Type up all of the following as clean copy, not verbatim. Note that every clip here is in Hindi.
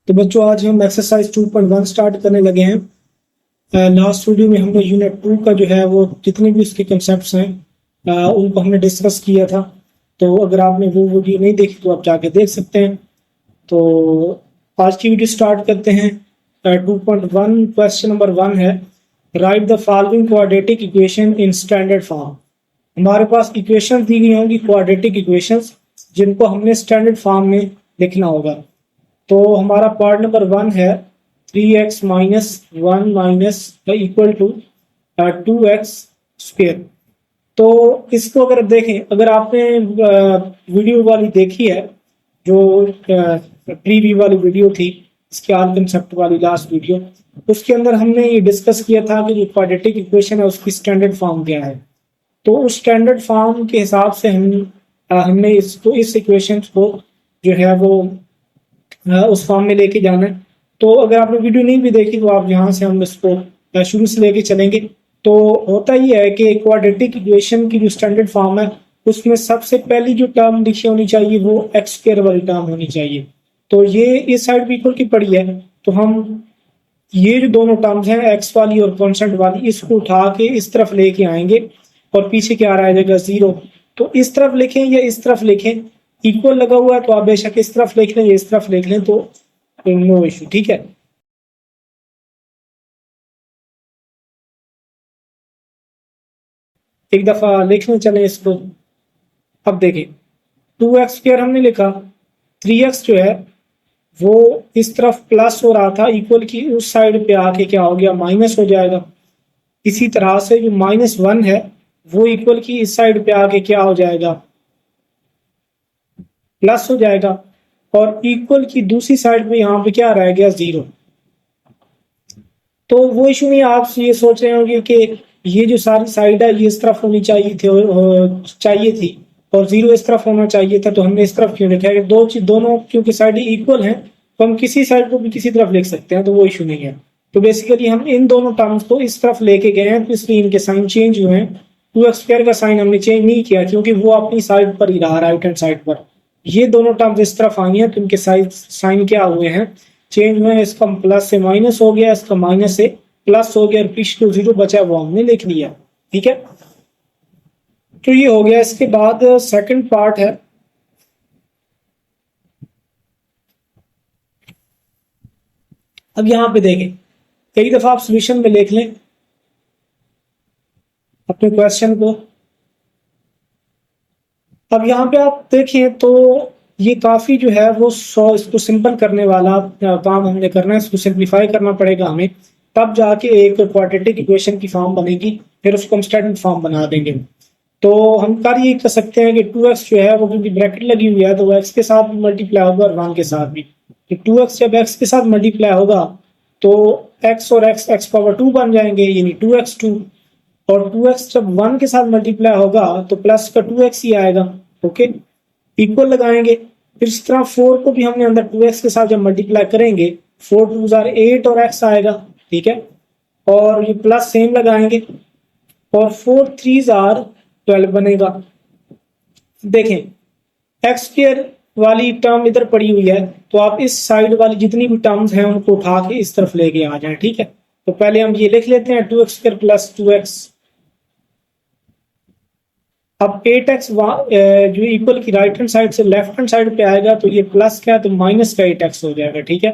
तो बच्चों आज हम एक्सरसाइज 2.1 स्टार्ट करने लगे हैं। लास्ट वीडियो में हमने यूनिट 2 का जो है वो जितने भी उसके कंसेप्ट्स हैं उनको हमने डिस्कस किया था। तो अगर आपने वो वीडियो नहीं देखी तो आप जाके देख सकते हैं। तो आज की वीडियो स्टार्ट करते हैं। 2.1 क्वेश्चन नंबर 1 है, right the following quadratic equation in standard form. हमारे पास इक्वेशन दी गई होंगी, क्वाड्रेटिक इक्वेशंस, जिनको हमने स्टैंडर्ड फॉर्म में लिखना होगा। तो हमारा पार्ट नंबर 1 है 3x minus 1 minus equal to 2x square. तो इसको अगर देखें, अगर आपने वीडियो वाली देखी है जो प्रीव्यू वाली वीडियो थी, इसके आल कंसेप्ट वाली लास्ट वीडियो, उसके अंदर हमने ये डिस्कस किया था कि जो क्वाड्रेटिक इक्वेशन है उसकी स्टैंडर्ड फॉर्म क्या है। तो उस स्टैंडर्ड फॉर्म के हिसाब से हमने इसको, इस इक्वेशन को जो है वो उस फॉर्म में लेके जाना है। तो अगर आपने वीडियो नहीं भी देखी तो आप यहाँ से हम इसको शुरू से लेके चलेंगे। तो होता ही है कि क्वाड्रेटिक इक्वेशन की जो स्टैंडर्ड फॉर्म है उसमें सबसे पहली जो टर्म लिखी होनी चाहिए वो एक्स स्क्वायर वाली टर्म होनी चाहिए। तो ये इस साइड भी इक्वल की पड़ी है, तो हम ये जो दोनों टर्म्स हैं एक्स वाली और कॉन्स्टेंट वाली, इसको उठा के इस तरफ लेके आएंगे और पीछे क्या रह जाएगा, जीरो। तो इस तरफ लिखें या इस तरफ लिखें, इक्वल लगा हुआ है तो आप बेशक इस तरफ लिख लें या इस तरफ लिख लें, तो नो इशू, ठीक है। एक दफा लिखने चले इसको। अब देखें, 2x स्क्वायर हमने लिखा, 3x जो है वो इस तरफ प्लस हो रहा था, इक्वल की उस साइड पे आके क्या हो गया, माइनस हो जाएगा। इसी तरह से जो -1 है वो इक्वल की इस साइड पे आके क्या हो जाएगा, प्लस हो जाएगा। और इक्वल की दूसरी साइड पे यहाँ पे क्या रह गया, जीरो। तो वो इशू नहीं, आप ये सोच रहे होंगे कि ये जो सारी साइड है ये इस तरफ होनी चाहिए थी और जीरो इस तरफ होना चाहिए था, तो हमने इस तरफ क्यों लिखा है। दोनों क्योंकि साइड इक्वल हैं तो हम किसी साइड को भी किसी तरफ लिख सकते हैं, तो वो इशू नहीं है। तो बेसिकली हम इन दोनों टर्म्स को इस तरफ लेके गए हैं, तो इसलिए इनके साइन चेंज हुए हैं। 2x स्क्वायर का साइन हमने चेंज नहीं किया क्योंकि वो अपनी साइड पर ही रहा, राइट हैंड साइड पर। ये दोनों टर्म्स इस तरफ आई हैं तो इनके साइन क्या हुए हैं, चेंज हुए हैं। इसका प्लस से माइनस हो गया, इसका माइनस से प्लस हो गया, पीछे जो जीरो बचा वो हमने लिख लिया, ठीक है। तो ये हो गया। इसके बाद सेकंड पार्ट है, अब यहां पे देखें, कई दफा आप सॉल्यूशन में लिख लें अपने क्वेश्चन को। अब यहाँ पे आप देखें तो ये काफी जो है वो इसको सिंपल करने वाला काम हमने करना है, इसको सिंप्लीफाई करना पड़ेगा हमें, तब जाके एक क्वाड्रेटिक इक्वेशन की फॉर्म बनेगी, फिर उसको हम स्टैंडर्ड फॉर्म बना देंगे। तो हम ये कर सकते हैं कि 2x जो है वो, क्योंकि ब्रैकेट लगी हुई है तो वो x के साथ भी मल्टीप्लाई होगा और 1 के साथ भी। तो 2x जब x के साथ मल्टीप्लाई होगा तो x और x पावर 2 बन जाएंगे, यानी 2x2। और 2x जब 1 के साथ मल्टीप्लाई होगा तो प्लस का 2x ही आएगा, ओके। इक्वल लगाएंगे, फिर इस तरह 4 को भी हमने अंदर 2x के साथ जब मल्टीप्लाई करेंगे, 4 2 आर 8 और x आएगा, ठीक है। और ये प्लस सेम लगाएंगे और 4 3 आर 12 बनेगा। देखें, एक्स स्क्वायर वाली टर्म इधर पड़ी हुई है, तो आप इस साइड वाली जितनी भी टर्म्स हैं उनको उठा के इस तरफ लेके आ जाएं, ठीक है। तो पहले हम ये लिख लेते हैं, 2x स्क्वायर प्लस 2x। अब 8x जो इक्वल की राइट हैंड साइड से लेफ्ट हैंड साइड पे आएगा तो ये प्लस का है तो माइनस का 8x हो जाएगा, ठीक है।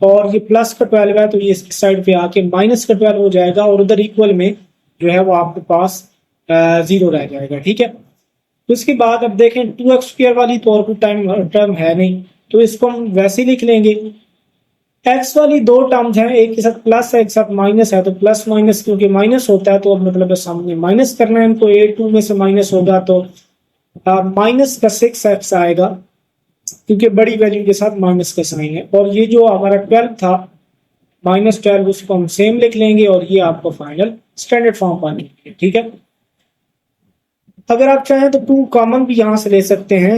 और ये प्लस का 12 है तो ये इस साइड पे आके माइनस का 12 हो जाएगा, और उधर इक्वल में जो है वो आपके पास जीरो रह जाएगा, ठीक है। तो इसके बाद अब देखें, 2x स्क्वायर वाली तो और कोई टर्म है नहीं, तो इसको हम वैसे ही लिख लेंगे। एक्स वाली दो टर्म्स हैं, एक के साथ प्लस है एक साथ माइनस है, तो प्लस माइनस क्योंकि माइनस होता है तो अब मतलब सामने माइनस करना है इनको, 2 में से माइनस होगा तो माइनस का 6x आएगा, क्योंकि बड़ी वैल्यू के साथ माइनस का साइन है। और ये जो हमारा 12 था -12, उसको हम सेम लिख लेंगे और ये आपको फाइनल स्टैंडर्ड फॉर्म पानी, ठीक है। अगर आप चाहें तो 2 कॉमन भी यहाँ से ले सकते हैं,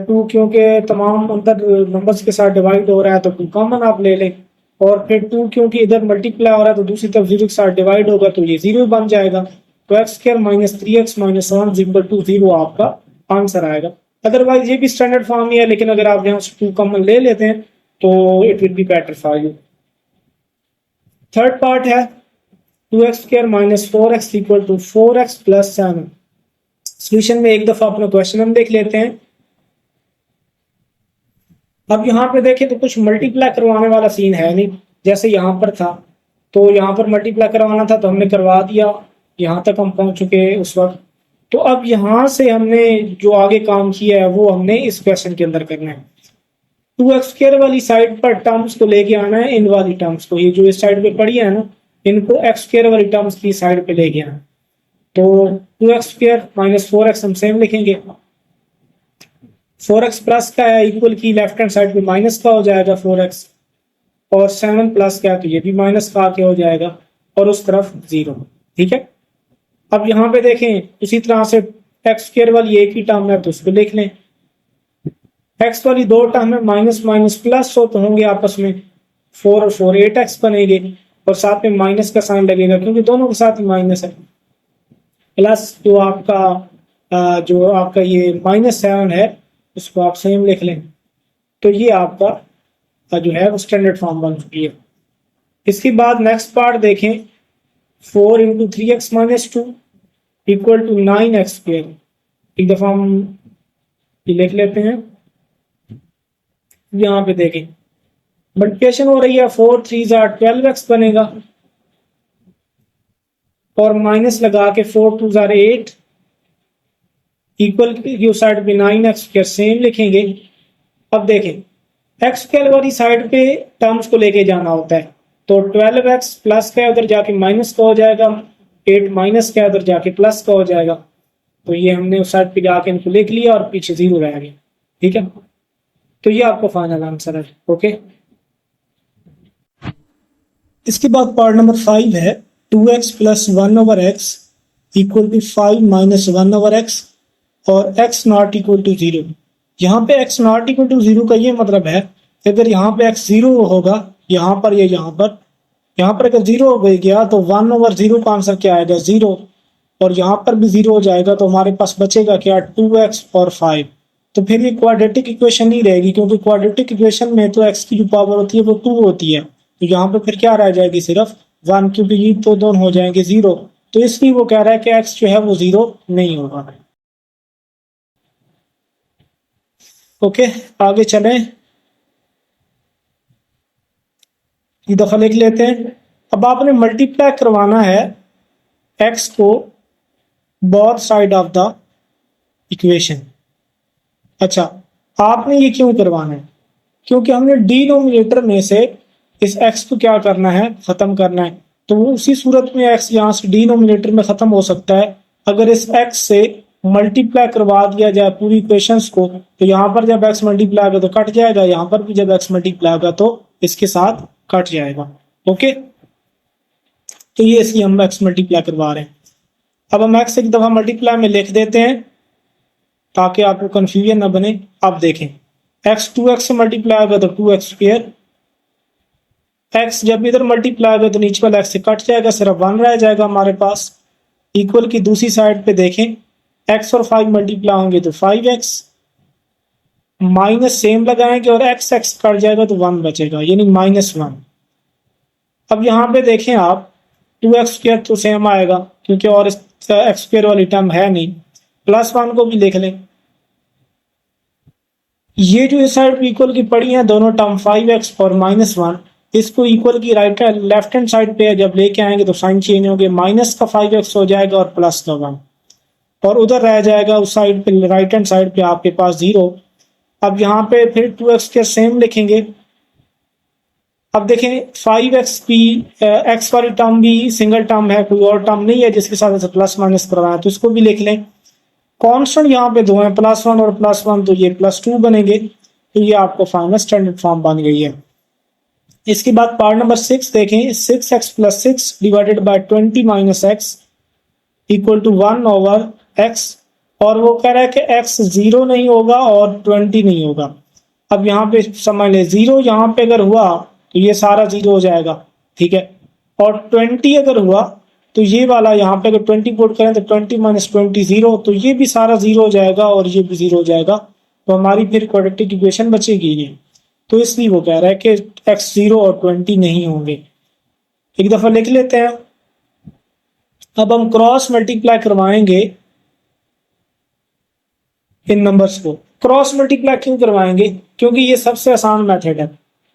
2 क्योंकि तमाम अंदर नंबर्स के साथ डिवाइड हो रहा है तो 2 कॉमन आप ले लें। और फिर 2 क्योंकि इधर मल्टीप्लाई हो रहा है तो दूसरी तरफ 0 के साथ डिवाइड होगा तो ये 0 बन जाएगा। तो x square minus 3x minus 1 equal to 0 आपका आंसर आएगा। अदरवाइज ये भी स्टैंडर्ड फॉर्म ही है, लेकिन अगर आप यहाँ से 2 कॉमन ले लेते हैं तो it will be better for you. Third part है 2x² minus 4x equal to 4x plus 7। Solution में एक दफा अपना क्वेश्चन हम देख लेते हैं। अब यहाँ पे देखें तो कुछ मल्टीप्लाई करवाने वाला सीन है नहीं, जैसे यहाँ पर था तो यहाँ पर मल्टीप्लाई करवाना था तो हमने करवा दिया, यहाँ तक हम पहुंच चुके उस वक्त। तो अब यहाँ से हमने जो आगे काम किया है वो हमने इस क्वेश्चन के अंदर करना है। 2x² वाली साइड पर टर्म्स को लेके आना है, इन वाली टर्म्स को, ये जो इस साइड पे पड़ी है ना, इनको x² वाली टर्म्स की साइड पे लेके आना। तो 2x² माइनस 4x हम सेम लिखेंगे। 4x प्लस का है इक्वल की लेफ्ट हैंड साइड पे माइनस का हो जाएगा 4x, और 7 प्लस का है तो ये भी माइनस का आके हो जाएगा, और उस तरफ 0। ठीक है, अब यहाँ पे देखें उसी तरह से x² वाली एक ही टर्म है तो उसको लिख लें। x वाली दो टर्म है, माइनस माइनस प्लस हो तो होंगे आपस में 4 और 4 8x बनेंगे, और साथ में माइनस का साइन लगेगा क्योंकि दोनों के साथ ही माइनस है। प्लस जो आपका ये -7 है उसको आप सेम लिख लें। तो ये आपका जो है वो स्टैंडर्ड फॉर्म बन चुकी है। इसके बाद नेक्स्ट पार्ट देखें, 4 into 3x minus 2 equal to 9x²। एक दफा हम लिख लेते हैं। यहाँ पे देखें मल्टीप्लिकेशन हो रही है, 4 3 12x बनेगा, और माइनस लगा के 4 2 8 इक्वल की साइड पे 9x² सेम लिखेंगे। अब देखें x² वाली साइड पे टर्म्स को लेके जाना होता है, तो 12x प्लस का उधर जाके माइनस का हो जाएगा, 8 माइनस का उधर जाके प्लस का हो जाएगा। तो ये हमने उस साइड पे जाके इनको लिख लिया और पीछे 0 रह गया। ठीक है, तो ये आपका फाइनल आंसर है। ओके, इसके बाद पार्ट नंबर 5 है 2x plus 1/x equal to 5 minus 1/x और x नॉट इक्वल टू 0। यहाँ पे x नॉट इक्वल टू 0 का ये मतलब है अगर यहाँ पे x 0 होगा, यहाँ पर अगर 0 हो गया तो 1/0 का आंसर क्या आएगा 0, और यहाँ पर भी 0 हो जाएगा तो हमारे पास बचेगा क्या 2x और 5। तो फिर ये क्वाड्रेटिक इक्वेशन नहीं रहेगी, क्योंकि क्वाड्रेटिक इक्वेशन में तो x की जो पावर होती है वो 2 होती है, तो यहाँ पे फिर क्या रह जाएगी सिर्फ 1, क्योंकि ये तो दोनों हो जाएंगे 0। तो इसलिए वो कह रहा है कि x जो है वो 0 नहीं होगा। ओके, आगे चलें, एक दफा लिख लेते हैं। अब आपने मल्टीप्लाई करवाना है x को both side of the equation. अच्छा, आपने ये क्यों करवाना है? क्योंकि हमने डिनोमिनेटर में से इस x को क्या करना है, खत्म करना है। तो उसी सूरत में x यहाँ से डिनोमिनेटर में खत्म हो सकता है अगर इस x से मल्टीप्लाई करवा दिया जाए पूरी इक्वेशंस को। तो यहाँ पर जब x मल्टीप्लाई होगा तो कट जाएगा, यहाँ पर भी जब x मल्टीप्लाई होगा तो इसके साथ कट जाएगा। ओके, तो ये इसलिए हम x मल्टीप्लाई करवा रहे हैं। अब हम x एक दफा मल्टीप्लाई में लिख देते हैं ताकि आपको कंफ्यूजन ना बने। अब देखें x 2x से मल्टीप्लाई होगा तो 2x², x जब इधर मल्टीप्लाई होगा तो नीचे वाला x से कट जाएगा, सिर्फ 1 रह जाएगा हमारे पास। इक्वल की दूसरी साइड पे देखें x और 5 मल्टीप्लाई होंगे तो 5x, माइनस सेम लगाएंगे और x x कट जाएगा तो 1 बचेगा, यानी -1। अब यहाँ पे देखें आप 2x² तो सेम आएगा क्योंकि और x² वाली टर्म है नहीं, +1 को भी लिख लें। ये जो इस साइड इक्वल की पड़ी है दोनों टर्म 5x और -1, इसको इक्वल की लेफ्ट हैंड साइड पे जब लेके आएंगे तो साइन चेंज होंगे, माइनस का 5x हो जाएगा और प्लस का 1, और उधर रह जाएगा उस साइड पे राइट हैंड साइड पे आपके पास 0। अब यहाँ पे फिर 2x के सेम लिखेंगे। अब देखें 5x भी x वाली टर्म भी सिंगल टर्म है, कोई और टर्म नहीं है जिसके साथ ऐसे प्लस माइनस करवाना, तो इसको भी लिख लें। कांस्टेंट यहाँ पे 2 है, +1 और +1, तो ये +2 बनेंगे। तो ये आपको फाइनल स्टैंडर्ड फॉर्म बन गई है। इसके बाद पार्ट नंबर 6 देखें, 6x + 6 divided by 20 - x equal to 1/x, और वो कह रहा है कि x 0 नहीं होगा और 20 नहीं होगा। अब यहाँ पे समझ लें 0 यहाँ पे अगर हुआ तो ये सारा 0 हो जाएगा, ठीक है, और 20 अगर हुआ तो ये वाला यहाँ पे अगर 20 पुट करें तो 20 - 20 0, तो ये भी सारा 0 हो जाएगा और ये भी 0 हो जाएगा। तो हमारी फिर क्वाड्रेटिक इक्वेशन बचेगी नहीं। तो इसलिए वो कह रहा है कि x0 और 20 नहीं होंगे। एक दफा लिख लेते हैं। अब हम क्रॉस मल्टीप्लाई करवाएंगे इन नंबर्स को। क्रॉस मल्टीप्लाई क्यों करवाएंगे? क्योंकि ये सबसे आसान मेथड है।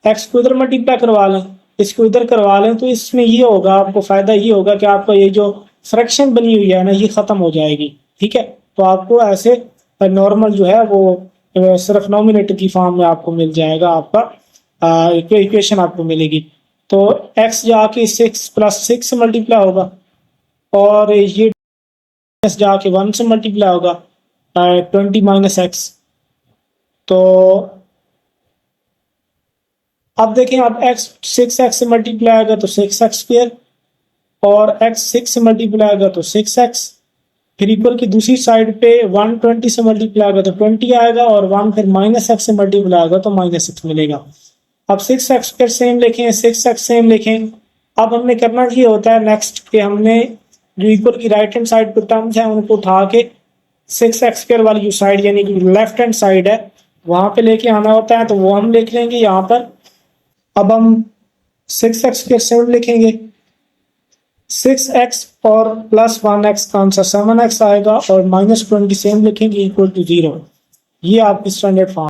एक्स को इधर मल्टीप्लाई करवा लें, इसको इधर करवा लें, तो इसमें ये होगा, आपको फायदा ये होगा कि आपका ये जो फ्रैक्शन बनी हुई है ना, ये खत्म हो जाएगी। ठीक है, तो आपको ऐसे नॉर्मल जो है वो सिर्फ नॉमिनेटर की फॉर्म में आपको मिल जाएगा, आपका इक्वेशन आपको मिलेगी। तो x जाके 6 + 6 से मल्टीप्लाई होगा और ये x जाके 1 से मल्टीप्लाई होगा 20 - x। तो अब देखें, अब x 6x से मल्टीप्लाई आएगा तो 6x², और x 6 से मल्टीप्लाई आएगा तो 6x। फिर इक्वल की दूसरी साइड पे 120 से मल्टीप्लाई आएगा तो 20 आएगा, और 1 फिर -x से मल्टीप्लाई आएगा तो -x मिलेगा। अब 6x² सेम लिखें, 6x सेम लिखें। अब हमने करना ये होता है नेक्स्ट कि हमने जो इक्वल की राइट हैंड साइड पे टर्म्स हैं उनको उठा के 6x² वाली जो साइड यानी कि लेफ्ट हैंड साइड है वहां पे लेके आना होता है, तो वो हम लिख लेंगे यहाँ पर। अब हम 6x² सेम लिखेंगे, 6x और +1x का आंसर 7x आएगा, और -20 सेम लिखेंगे इक्वल टू 0। ये आपकी स्टैंडर्ड फॉर्म।